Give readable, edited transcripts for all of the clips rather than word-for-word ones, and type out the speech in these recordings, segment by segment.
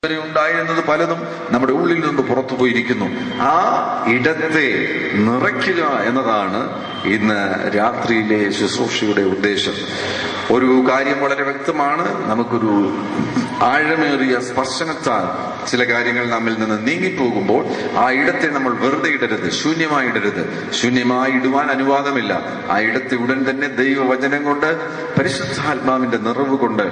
ഉണ്ടായിരുന്നത് പലതും നമ്മുടെ ഉള്ളിൽ നിന്ന് പുറത്തു പോയിരിക്കുന്നു. ആ ഇടത്തെ നിറയ്ക്കുക എന്നതാണ് ഇന്ന് രാത്രിയിലെ ശുശ്രൂഷയുടെ ഉദ്ദേശം. ഒരു കാര്യം വളരെ വ്യക്തമാണ്. നമുക്കൊരു ആഴമേറിയ സ്പർശനത്താൽ ചില കാര്യങ്ങൾ നമ്മിൽ നിന്ന് നീങ്ങിപ്പോകുമ്പോൾ ആ ഇടത്തെ നമ്മൾ വെറുതെ ഇടരുത്, ശൂന്യമായി ഇടരുത്. ശൂന്യമായി ഇടുവാൻ അനുവാദമില്ല. ആ ഇടത്തെ ഉടൻ തന്നെ ദൈവവചനം കൊണ്ട്, പരിശുദ്ധാത്മാവിന്റെ നിറവ് കൊണ്ട്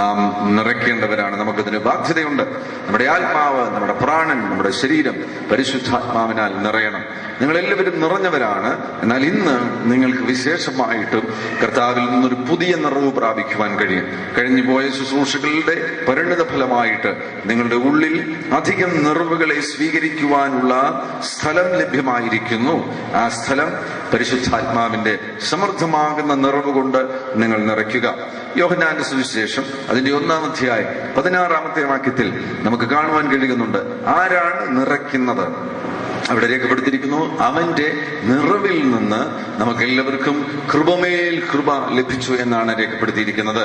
നാം നിറയ്ക്കേണ്ടവരാണ്. നമുക്കതിന് ബാധ്യതയുണ്ട്. നമ്മുടെ ആത്മാവ്, നമ്മുടെ പ്രാണൻ, നമ്മുടെ ശരീരം പരിശുദ്ധാത്മാവിനാൽ നിറയണം. നിങ്ങളെല്ലാവരും നിറഞ്ഞവരാണ്. എന്നാൽ ഇന്ന് നിങ്ങൾക്ക് വിശേഷമായിട്ടും കർത്താവിൽ നിന്നൊരു പുതിയ നിറവ് പ്രാപിക്കുവാൻ കഴിയും. കഴിഞ്ഞു പോയ ശുശ്രൂഷകളുടെ പരിണിത ഫലമായിട്ട് നിങ്ങളുടെ ഉള്ളിൽ അധികം നിറവുകളെ സ്വീകരിക്കുവാനുള്ള സ്ഥലം ലഭ്യമായിരിക്കുന്നു. ആ സ്ഥലം പരിശുദ്ധാത്മാവിന്റെ സമൃദ്ധമാകുന്ന നിറവ് കൊണ്ട് നിങ്ങൾ നിറയ്ക്കുക. യോഹന്നാന്റെ സുവിശേഷം അതിന്റെ 1-ാം അധ്യായം 16-ാമത്തെ വാക്യത്തിൽ നമുക്ക് കാണുവാൻ കഴിയുന്നുണ്ട്. ആരാണ് നിറയ്ക്കുന്നത്? അവിടെ രേഖപ്പെടുത്തിയിരിക്കുന്നു, അവന്റെ നിറവിൽ നിന്ന് നമുക്ക് എല്ലാവർക്കും കൃപമേൽ കൃപ ലഭിച്ചു എന്നാണ് രേഖപ്പെടുത്തിയിരിക്കുന്നത്.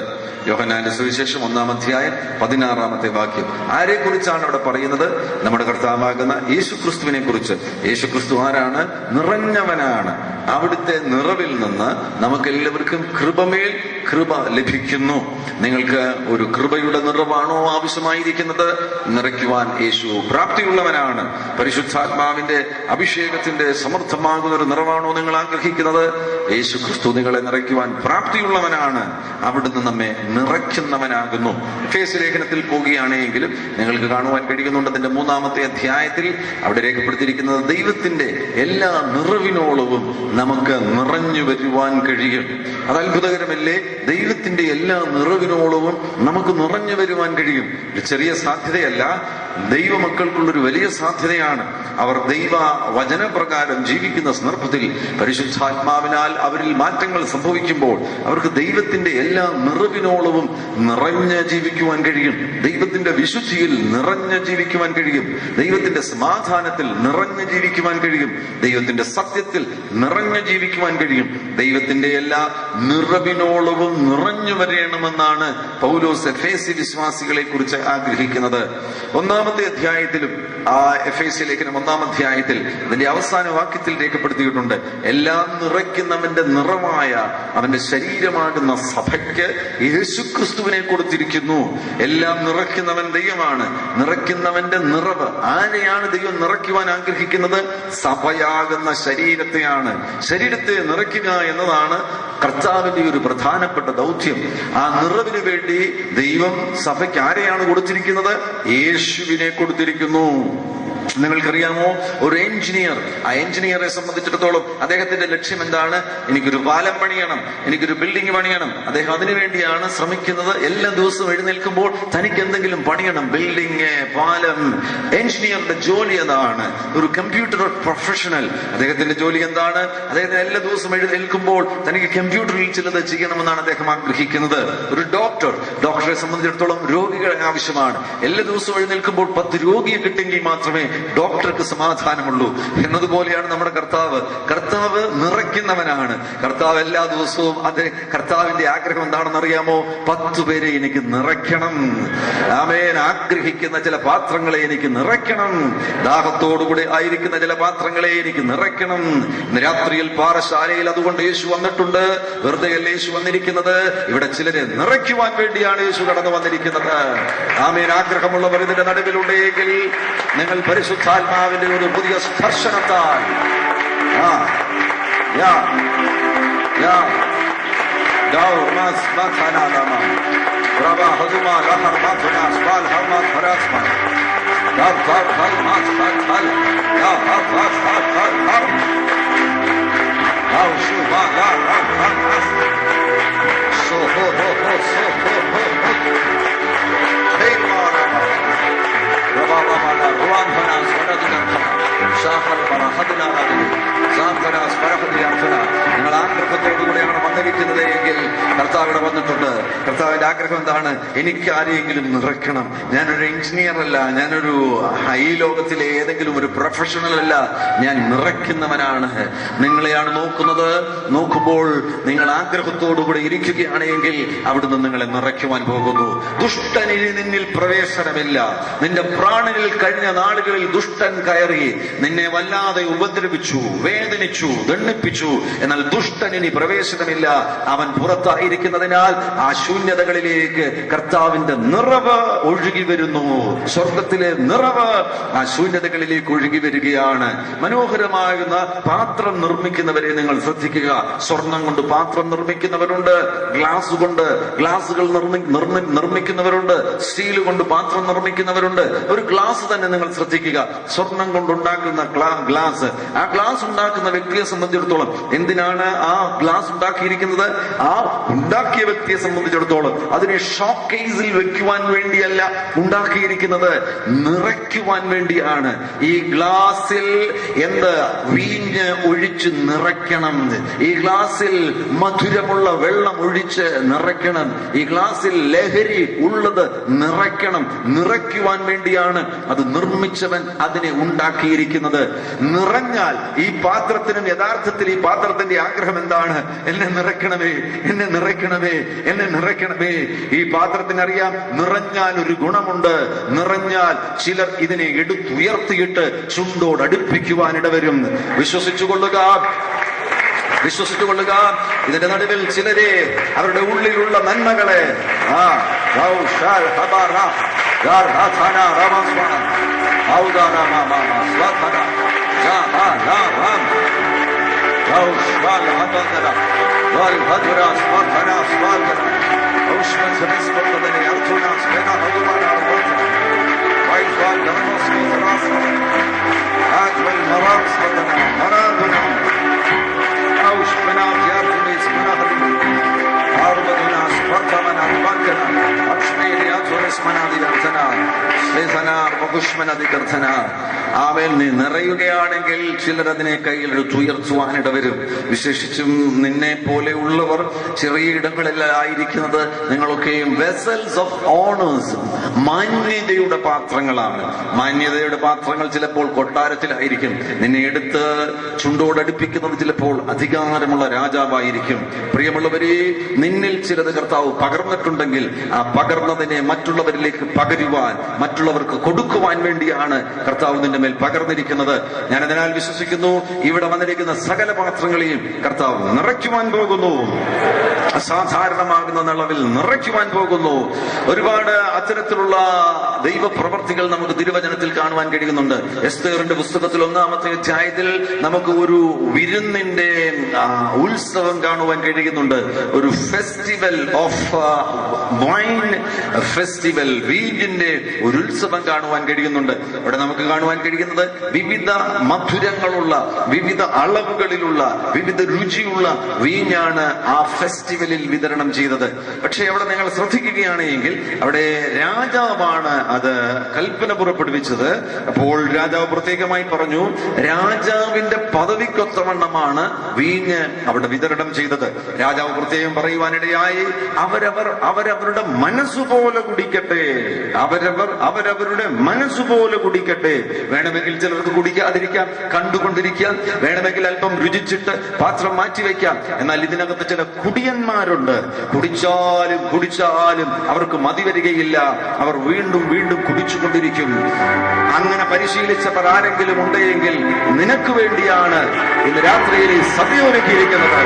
യോഹന്നാന്റെ സുവിശേഷം 1-ാം അധ്യായം 16-ാമത്തെ വാക്യം. ആരെ കുറിച്ചാണ് അവിടെ പറയുന്നത്? നമ്മുടെ കർത്താവാകുന്ന യേശുക്രിസ്തുവിനെ കുറിച്ച്. യേശുക്രിസ്തു ആരാണ്? നിറഞ്ഞവനാണ്. അവിടുത്തെ നിറവിൽ നിന്ന് നമുക്ക് എല്ലാവർക്കും കൃപമേൽ കൃപ ലഭിക്കുന്നു. നിങ്ങൾക്ക് ഒരു കൃപയുടെ നിറവാണോ ആവശ്യമായിരിക്കുന്നത്? നിറയ്ക്കുവാൻ യേശു പ്രാപ്തിയുള്ളവനാണ്. പരിശുദ്ധാത്മാവിന്റെ അഭിഷേകത്തിന്റെ സമൃദ്ധമാകുന്ന ഒരു നിറവാണോ നിങ്ങൾ ആഗ്രഹിക്കുന്നത്? യേശു ക്രിസ്തു നിങ്ങളെ നിറയ്ക്കുവാൻ പ്രാപ്തിയുള്ളവനാണ്. അവിടുന്ന് നമ്മെ നിറയ്ക്കുന്നവനാകുന്നു. എഫേസ്യ ലേഖനത്തിൽ പോകുകയാണെങ്കിലും നിങ്ങൾക്ക് കാണുവാൻ കഴിയുന്നുണ്ട്. അതിന്റെ 3-ാമത്തെ അധ്യായത്തിൽ അവിടെ രേഖപ്പെടുത്തിയിരിക്കുന്നത്, ദൈവത്തിന്റെ എല്ലാ നിറവിനോളവും നമുക്ക് നിറഞ്ഞു വരുവാൻ കഴിയും. അത് അത്ഭുതകരമല്ലേ? ദൈവത്തിന്റെ എല്ലാ നിറവിനോളവും നമുക്ക് നിറഞ്ഞു വരുവാൻ കഴിയും. ഒരു ചെറിയ സാധ്യതയല്ല, ദൈവമക്കൾക്കുള്ളൊരു വലിയ സാധ്യതയാണ്. അവർ ദൈവ വചനപ്രകാരം ജീവിക്കുന്ന സന്ദർഭത്തിൽ പരിശുദ്ധാത്മാവിനാൽ അവരിൽ മാറ്റങ്ങൾ സംഭവിക്കുമ്പോൾ അവർക്ക് ദൈവത്തിന്റെ എല്ലാ നിറവിനോളവും നിറഞ്ഞ് ജീവിക്കുവാൻ കഴിയും. ദൈവത്തിന്റെ വിശുദ്ധിയിൽ നിറഞ്ഞ് ജീവിക്കുവാൻ കഴിയും. ദൈവത്തിന്റെ സമാധാനത്തിൽ നിറഞ്ഞ് ജീവിക്കുവാൻ കഴിയും. ദൈവത്തിന്റെ സത്യത്തിൽ നിറഞ്ഞ് ജീവിക്കുവാൻ കഴിയും. ദൈവത്തിന്റെ എല്ലാ നിറവിനോളവും നിറഞ്ഞു വരണമെന്നാണ് പൗലോസ് എഫേസ്യ വിശ്വാസികളെ കുറിച്ച് ആഗ്രഹിക്കുന്നത്. 1-ാമത്തെ അധ്യായത്തിലും ആ എഫേസ്യ ലേഖനം 1-ാം അധ്യായത്തിൽ അതിന്റെ അവസാന വാക്യത്തിൽ രേഖപ്പെടുത്തിയിട്ടുണ്ട്, എല്ലാം നിറയ്ക്കുന്നവന്റെ നിറമായ അവന്റെ ശരീരമാകുന്ന സഭയ്ക്ക് യേശുക്രിസ്തുവിനെ കൊടുത്തിരിക്കുന്നു. എല്ലാം നിറയ്ക്കുന്നവൻ ദൈവമാണ്. നിറയ്ക്കുന്നവന്റെ നിറവ് ആരെയാണ് ദൈവം നിറയ്ക്കുവാൻ ആഗ്രഹിക്കുന്നത്? സഭയാകുന്ന ശരീരത്തെയാണ്. ശരീരത്തെ നിറയ്ക്കുക എന്നതാണ് കർത്താവിന്റെ ഒരു പ്രധാനപ്പെട്ട ദൗത്യം. ആ നിറവിന് വേണ്ടി ദൈവം സഭയ്ക്ക് ആരെയാണ് കൊടുത്തിരിക്കുന്നത്? യേശുവിനെ കൊടുത്തിരിക്കുന്നു. നിങ്ങൾക്കറിയാമോ, ഒരു എഞ്ചിനീയർ, ആ എഞ്ചിനീയറെ സംബന്ധിച്ചിടത്തോളം അദ്ദേഹത്തിന്റെ ലക്ഷ്യം എന്താണ്? എനിക്കൊരു പാലം പണിയണം, എനിക്കൊരു ബിൽഡിംഗ് പണിയണം. അദ്ദേഹം അതിനുവേണ്ടിയാണ് ശ്രമിക്കുന്നത്. എല്ലാ ദിവസവും എഴുന്നേൽക്കുമ്പോൾ തനിക്ക് എന്തെങ്കിലും പണിയണം, ബിൽഡിംഗ്, പാലം. എഞ്ചിനീയറുടെ ജോലി എന്താണ്? ഒരു കമ്പ്യൂട്ടർ പ്രൊഫഷണൽ. അദ്ദേഹത്തിന്റെ ജോലി എന്താണ്? അദ്ദേഹത്തിന് എല്ലാ ദിവസവും എഴുന്നേൽക്കുമ്പോൾ തനിക്ക് കമ്പ്യൂട്ടറിൽ ചിലത് ചെയ്യണമെന്നാണ് അദ്ദേഹം ആഗ്രഹിക്കുന്നത്. ഒരു ഡോക്ടറെ സംബന്ധിച്ചിടത്തോളം രോഗികളെ ആവശ്യമാണ്. എല്ലാ ദിവസവും എഴുന്നേൽക്കുമ്പോൾ 10 രോഗിയെ കിട്ടിയെങ്കിൽ മാത്രമേ ഡോക്ടർക്ക് സമാധാനമുള്ളൂ. എന്നതുപോലെയാണ് നമ്മുടെ കർത്താവ് നിറയ്ക്കുന്നവനാണ്. കർത്താവ് എല്ലാ ദിവസവും കർത്താവിന്റെ ആഗ്രഹം എന്താണെന്ന് അറിയാമോ? 10 പേരെ എനിക്ക് നിറയ്ക്കണം. ആമേൻ. ആഗ്രഹിക്കുന്ന ചില പാത്രങ്ങളെ എനിക്ക് നിറയ്ക്കണം. ദാഹത്തോടുകൂടി ആയിരിക്കുന്ന ചില പാത്രങ്ങളെ എനിക്ക് നിറയ്ക്കണം. ഇന്ന് രാത്രിയിൽ പാറശാലയിൽ അതുകൊണ്ട് യേശു വന്നിട്ടുണ്ട്. വെറുതെയല്ല യേശു വന്നിരിക്കുന്നത്. ഇവിടെ ചിലരെ നിറയ്ക്കുവാൻ വേണ്ടിയാണ് യേശു കടന്നു വന്നിരിക്കുന്നത്. ആമേൻ. ആഗ്രഹമുള്ളവർ ഇതിന്റെ നടുവിലുണ്ടെങ്കിൽ നിങ്ങൾ പരിശുദ്ധാത്മാവിന്റെ ഒരു പുതിയ സ്പർശനത്താൽ നിങ്ങൾ ആഗ്രഹത്തോടുകൂടെയാണ് വന്നിരിക്കുന്നത് എങ്കിൽ കർത്താവ് കർത്താവ് ഇവിടെ വന്നിട്ടുണ്ട്. കർത്താവിന്റെ ആഗ്രഹം എന്താണ്? എനിക്ക് ആരെയെങ്കിലും നിറയ്ക്കണം. ഞാനൊരു എഞ്ചിനീയർ അല്ല, ഞാനൊരു ഈ ലോകത്തിലെ ഏതെങ്കിലും ഒരു പ്രൊഫഷണൽ അല്ല, ഞാൻ നിറയ്ക്കുന്നവനാണ്. നിങ്ങളെയാണ് നോക്കുന്നത്. നോക്കുമ്പോൾ നിങ്ങൾ ആഗ്രഹത്തോടുകൂടെ ഇരിക്കുകയാണെങ്കിൽ അവിടുന്ന് നിങ്ങളെ നിറയ്ക്കുവാൻ പോകുന്നു. ദുഷ്ടനിൽ നിന്നിൽ പ്രവേശനമില്ല. നിന്റെ പ്രാണനിൽ കഴിഞ്ഞ നാളുകളിൽ ദുഷ്ടൻ കയറി നിന്നെ വല്ലാതെ ഉപദ്രവിച്ചു, വേദനിച്ചു, ദണ്ഡിപ്പിച്ചു. എന്നാൽ ദുഷ്ടനിനി പ്രവേശനമില്ല. അവൻ പുറത്തായിരിക്കുന്നതിനാൽ ആ ശൂന്യതകളിലേക്ക് കർത്താവിന്റെ നിറവ് ഒഴുകി വരുന്നു. സ്വർഗത്തിലെ നിറവ് ആ ശൂന്യതകളിലേക്ക് ഒഴുകി വരികയാണ്. മനോഹരമാകുന്ന പാത്രം നിർമ്മിക്കുന്നവരെ നിങ്ങൾ ശ്രദ്ധിക്കുക. സ്വർണം കൊണ്ട് പാത്രം നിർമ്മിക്കുന്നവരുണ്ട്, ഗ്ലാസുകൾ നിർമ്മിക്കുന്നവരുണ്ട്, സ്റ്റീൽ കൊണ്ട് പാത്രം നിർമ്മിക്കുന്നവരുണ്ട്. ഒരു ഗ്ലാസ് തന്നെ നിങ്ങൾ ശ്രദ്ധിക്കുക. സ്വർണം കൊണ്ടുണ്ടാക്കുന്ന ഗ്ലാസ്, ആ ഗ്ലാസ് ഉണ്ടാക്കുന്ന വ്യക്തിയെ സംബന്ധിച്ചിടത്തോളം എന്തിനാണ് ആ ഗ്ലാസ് ഉണ്ടാക്കിയിരിക്കുന്നത്? ആ ഉണ്ടാക്കിയ വ്യക്തിയെ സംബന്ധിച്ചിടത്തോളം അതിനെ ഷോക്കേസിൽ വെക്കുവാൻ വേണ്ടിയല്ല ഉണ്ടാക്കിയിരിക്കുന്നത്, നിറയ്ക്കുവാൻ വേണ്ടിയാണ്. ഈ ഗ്ലാസിൽ വീഞ്ഞ് ഒഴിച്ച് നിറയ്ക്കണം. ഈ ഗ്ലാസിൽ മധുരമുള്ള വെള്ളം ഒഴിച്ച് നിറയ്ക്കണം. ഈ ഗ്ലാസിൽ ലഹരി ഉള്ളത് നിറയ്ക്കണം. നിറയ്ക്കുവാൻ വേണ്ടിയാണ് അത് നിർമ്മിച്ചവൻ അതിനെ ഉണ്ടാക്കിയിരിക്കുന്നത്. നിറഞ്ഞാൽ ഈ പാത്രത്തിനും യഥാർത്ഥത്തിൽ ഈ പാത്രത്തിന്റെ ആഗ്രഹം എന്താണ്? എന്നെ നിറയ്ക്കണമേ, എന്നെ നിറയ്ക്കണമേ, എന്നെ നിറയ്ക്കണമേ. ഈ പാത്രത്തിന് അറിയാം, നിറഞ്ഞാൽ ഒരു ഗുണമുണ്ട്. നിറഞ്ഞാൽ ചിലർ ഇതിനെ എടുത്തുയർത്തിയിട്ട് ചുണ്ടോട് അടുപ്പിക്കുവാൻ ഇടവരും. വിശ്വസിച്ചുകൊള്ളുക. ഇതിന്റെ നടുവിൽ ചിലരെ അവരുടെ ഉള്ളിലുള്ള നന്മകളെ നീ നിറയുകയാണെങ്കിൽ ചിലർ അതിനെ കയ്യിലെടുത്തുയർത്തുവാനിട വരും. വിശേഷിച്ചും നിന്നെ പോലെയുള്ളവർ ചെറിയ ഇടങ്ങളിലായിരിക്കുന്നത്. നിങ്ങളൊക്കെയും വെസൽസ് ഓഫ് ഓണേഴ്സ്, മാന്യതയുടെ പാത്രങ്ങളാണ്. മാന്യതയുടെ പാത്രങ്ങൾ ചിലപ്പോൾ കൊട്ടാരത്തിലായിരിക്കും. നിന്നെ എടുത്ത് ചുണ്ടോടടുപ്പിക്കുന്നത് ചിലപ്പോൾ അധികാരമുള്ള രാജാവായിരിക്കും. പ്രിയമുള്ളവരെ, നിന്നിൽ ചിലത് കർത്താവ് പകർന്നിട്ടുണ്ടെങ്കിൽ ആ പകർന്നതിനെ മറ്റുള്ളവരിലേക്ക് പകരുവാൻ, മറ്റുള്ളവർക്ക് കൊടുക്കുവാൻ വേണ്ടിയാണ് കർത്താവ് നിന്റെ മേൽ പകർന്നിരിക്കുന്നത്. ഞാൻ അതിനാൽ വിശ്വസിക്കുന്നു, ഇവിടെ വന്നിരിക്കുന്ന സകല പാത്രങ്ങളെയും കർത്താവ് നിറയ്ക്കുവാൻ പോകുന്നു. അസാധാരണമാകുന്ന നിളവിൽ നിറയ്ക്കുവാൻ പോകുന്നു. ഒരുപാട് അത്തരത്തിലുള്ള ദൈവപ്രവർത്തികൾ നമുക്ക് തിരുവചനത്തിൽ കാണുവാൻ കഴിയുന്നുണ്ട്. എസ്തേറിന്റെ പുസ്തകത്തിൽ 1-ാമത്തെ അധ്യായത്തിൽ നമുക്ക് ഒരു വിരുന്നിന്റെ ഉത്സവം കാണുവാൻ കഴിയുന്നുണ്ട്. ഒരു ഫെസ്റ്റിവൽ ഓഫ് വൈൻ ഫെസ്റ്റിവൽ, വീഞ്ഞിന്റെ ഒരു ഉത്സവം കാണുവാൻ കഴിയുന്നുണ്ട്. അവിടെ നമുക്ക് കാണുവാൻ കഴിയുന്നത് വിവിധ മധുരങ്ങളുള്ള, വിവിധ അളവുകളിലുള്ള, വിവിധ രുചിയുള്ള വീഞ്ഞാണ് ആ ഫെസ്റ്റിവലിൽ വിതരണം ചെയ്തത്. പക്ഷെ അവിടെ നിങ്ങൾ ശ്രദ്ധിക്കുകയാണെങ്കിൽ അവിടെ രാജാവാണ് അത് കൽപ്പന പുറപ്പെടുവിച്ചത്. അപ്പോൾ രാജാവ് പ്രത്യേകമായി പറഞ്ഞു, രാജാവിന്റെ പദവിക്കൊത്തവണ്ണമാണ് വീഞ്ഞ് അവിടെ വിതരണം ചെയ്തത്. രാജാവ് പ്രത്യേകം പറയുവാനിടയായി, അവരവരുടെ മനസ്സുപോലെ കുടിക്കട്ടെ, അവരവരുടെ മനസ്സുപോലെ കുടിക്കട്ടെ. വേണമെങ്കിൽ ചിലർക്ക് കുടിക്കാതിരിക്കാം, കണ്ടുകൊണ്ടിരിക്കാം. വേണമെങ്കിൽ അല്പം രുചിച്ചിട്ട് പാത്രം മാറ്റിവെക്കാം. എന്നാൽ ഇതിനകത്ത് ചില കുടിയന്മാരുണ്ട്. കുടിച്ചാലും അവർക്ക് മതി വരികയില്ല. അവർ വീണ്ടും വീണ്ടും കുടിച്ചുകൊണ്ടിരിക്കും. അങ്ങനെ പരിശീലിച്ചവർ ആരെങ്കിലും ഉണ്ടെങ്കിൽ നിനക്ക് വേണ്ടിയാണ് ഇന്ന് രാത്രിയിൽ ഈ സഭ ഒരുക്കിയിരിക്കുന്നത്.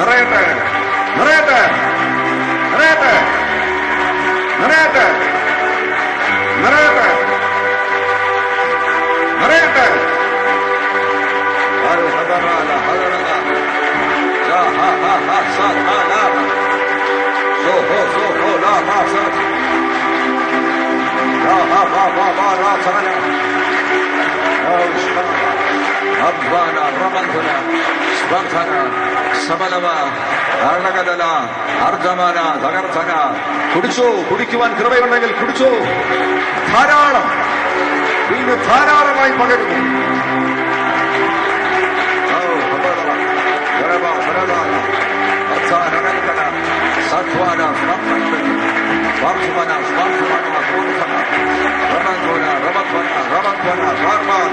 നിറയട്ടെ, നിറയട്ടെ, നിറയട്ടെ, നിറയട്ടെ, നിറയട്ടെ, നിറയട്ടെ. Rabandhuna, Svantana, Sabalava, Arnagadala, Arjamana, Zagarthana, Kudicho, Kudikivan Kravayandagil, Kudicho, Thararam, Vinu Thararamai Pagaru. Oh, Habala, Yaraba, Haradana, Atha, Satwana, Varthumana, Varthumana, Ramantwana, Ramantwana, Ramantwana, Varman,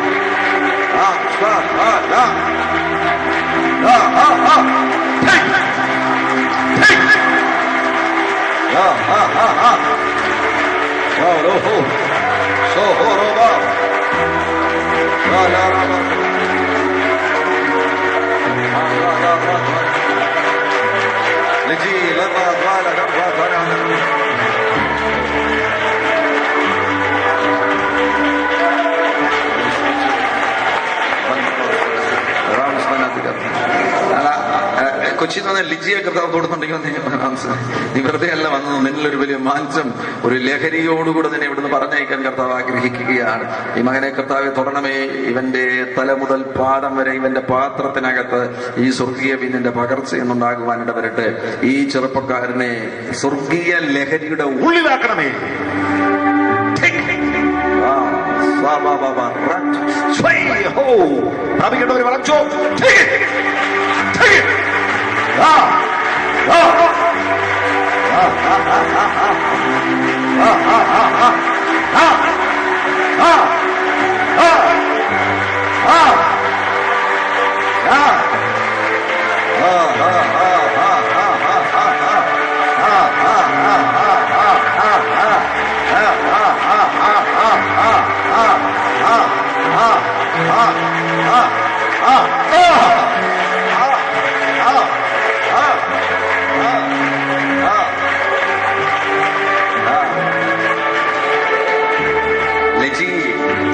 കൊച്ചിയിൽ നിന്ന് ലിജിയെ കർത്താവ് തൊടുന്നുണ്ടെങ്കിൽ നീ വെറുതെ അല്ല വന്നത്, നിന്നിലൊരു വലിയ മാംസം, ഒരു ലഹരിയോടുകൂടെ തന്നെ ഇവിടുന്ന് പറഞ്ഞയക്കാൻ കർത്താവ് ആഗ്രഹിക്കുകയാണ്. ഈ മകനെ കർത്താവെ തൊടണമേ, ഇവന്റെ തല മുതൽ പാദം വരെ ഇവന്റെ പാത്രത്തിനകത്ത് ഈ സ്വർഗീയ വീഞ്ഞിന്റെ പകർച്ചയെന്നുണ്ടാകുവാൻ ഇടവരട്ടെ. ഈ ചെറുപ്പക്കാരനെ സ്വർഗീയ ലഹരിയുടെ ഉള്ളിലാക്കണമേ. പ്രാപിക്കേണ്ടവർ വളച്ചോ.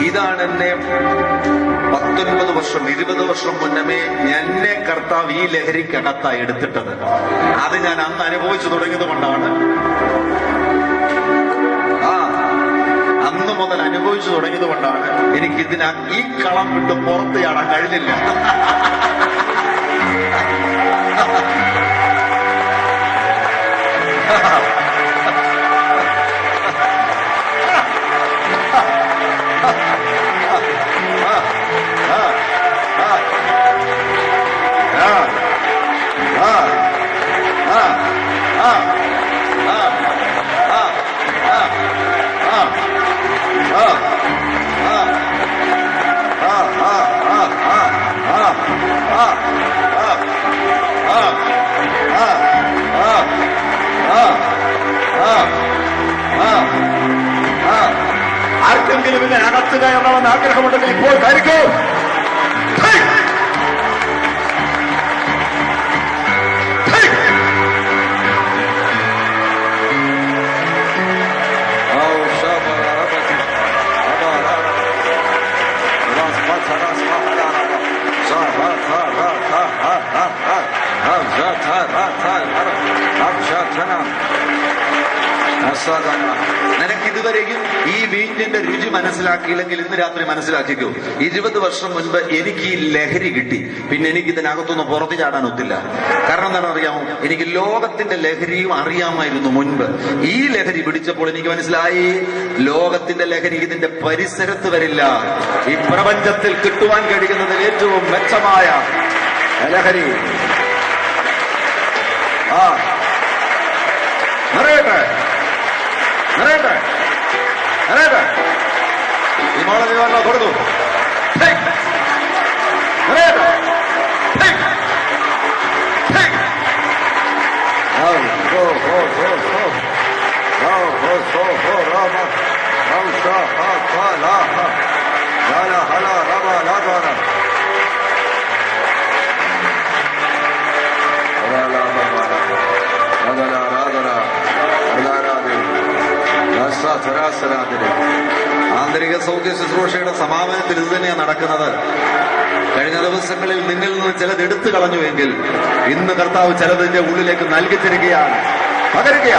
ഇതാണ് എന്നെ 19 വർഷം 20 വർഷം മുന്നമേ എന്നെ കർത്താവ് ഈ ലഹരിക്കകത്തായി എടുത്തിട്ടത്. അത് ഞാൻ അന്ന് അനുഭവിച്ചു തുടങ്ങിയത് കൊണ്ടാണ്, അന്ന് മുതൽ അനുഭവിച്ചു തുടങ്ങിയത് കൊണ്ടാണ് എനിക്ക് ഈ കളം വിട്ട് പുറത്ത് ചാടാൻ കഴിഞ്ഞില്ല. ആർക്കെങ്കിലും ഇതിനെ അകത്തുക എന്ന ആഗ്രഹമുണ്ടെങ്കിൽ ഇപ്പോൾ ധരിക്കൂ. നിനക്കിതുവരെയും ഈ വീഞ്ഞിന്റെ രുചി മനസ്സിലാക്കിയില്ലെങ്കിൽ ഇന്ന് രാത്രി മനസ്സിലാക്കിക്കോ. 20 വർഷം മുൻപ് എനിക്ക് ഈ ലഹരി കിട്ടി, പിന്നെ എനിക്ക് ഇതിനകത്തൊന്നും പുറത്തു ചാടാൻ ഒത്തില്ല. കാരണം എന്താണെന്ന് അറിയാമോ? എനിക്ക് ലോകത്തിന്റെ ലഹരിയും അറിയാമായിരുന്നു മുൻപ്. ഈ ലഹരി പിടിച്ചപ്പോൾ എനിക്ക് മനസ്സിലായി, ലോകത്തിന്റെ ലഹരി ഇതിന്റെ പരിസരത്ത് വരില്ല. ഈ പ്രപഞ്ചത്തിൽ കിട്ടുവാൻ കഴിയുന്നതിൽ ഏറ്റവും മെച്ചമായ ലഹരി നിറയട്ടെ, നിറയട്ടെ, നിറയട്ടെ. ഈ മോളെ നീ കൊടുത്തു നിറയട്ടെ. ആന്തരിക സൗഖ്യ ശുശ്രൂഷയുടെ സമാപനത്തിൽ ഇത് തന്നെയാണ് നടക്കുന്നത്. കഴിഞ്ഞ ദിവസങ്ങളിൽ നിന്നിൽ നിന്ന് ചിലത് എടുത്തു കളഞ്ഞുവെങ്കിൽ ഇന്ന് കർത്താവ് ചിലതിന്റെ ഉള്ളിലേക്ക് നൽകി തരികയാണ്. പകരുക,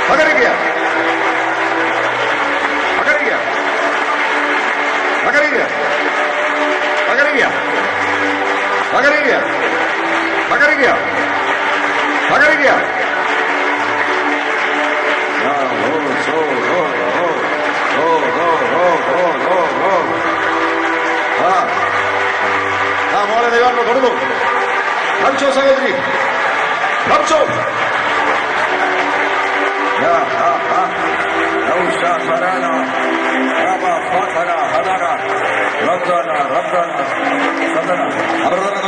പകരുക, പകരുക, പകരുക, പകരുക, തകരുക, തകരുക, തകരുക. മോളെ ദൈവം കൊടുത്തു. ഭരിച്ചോ സഹോദരി, ഭരിച്ചോ. അവർ തന്നെ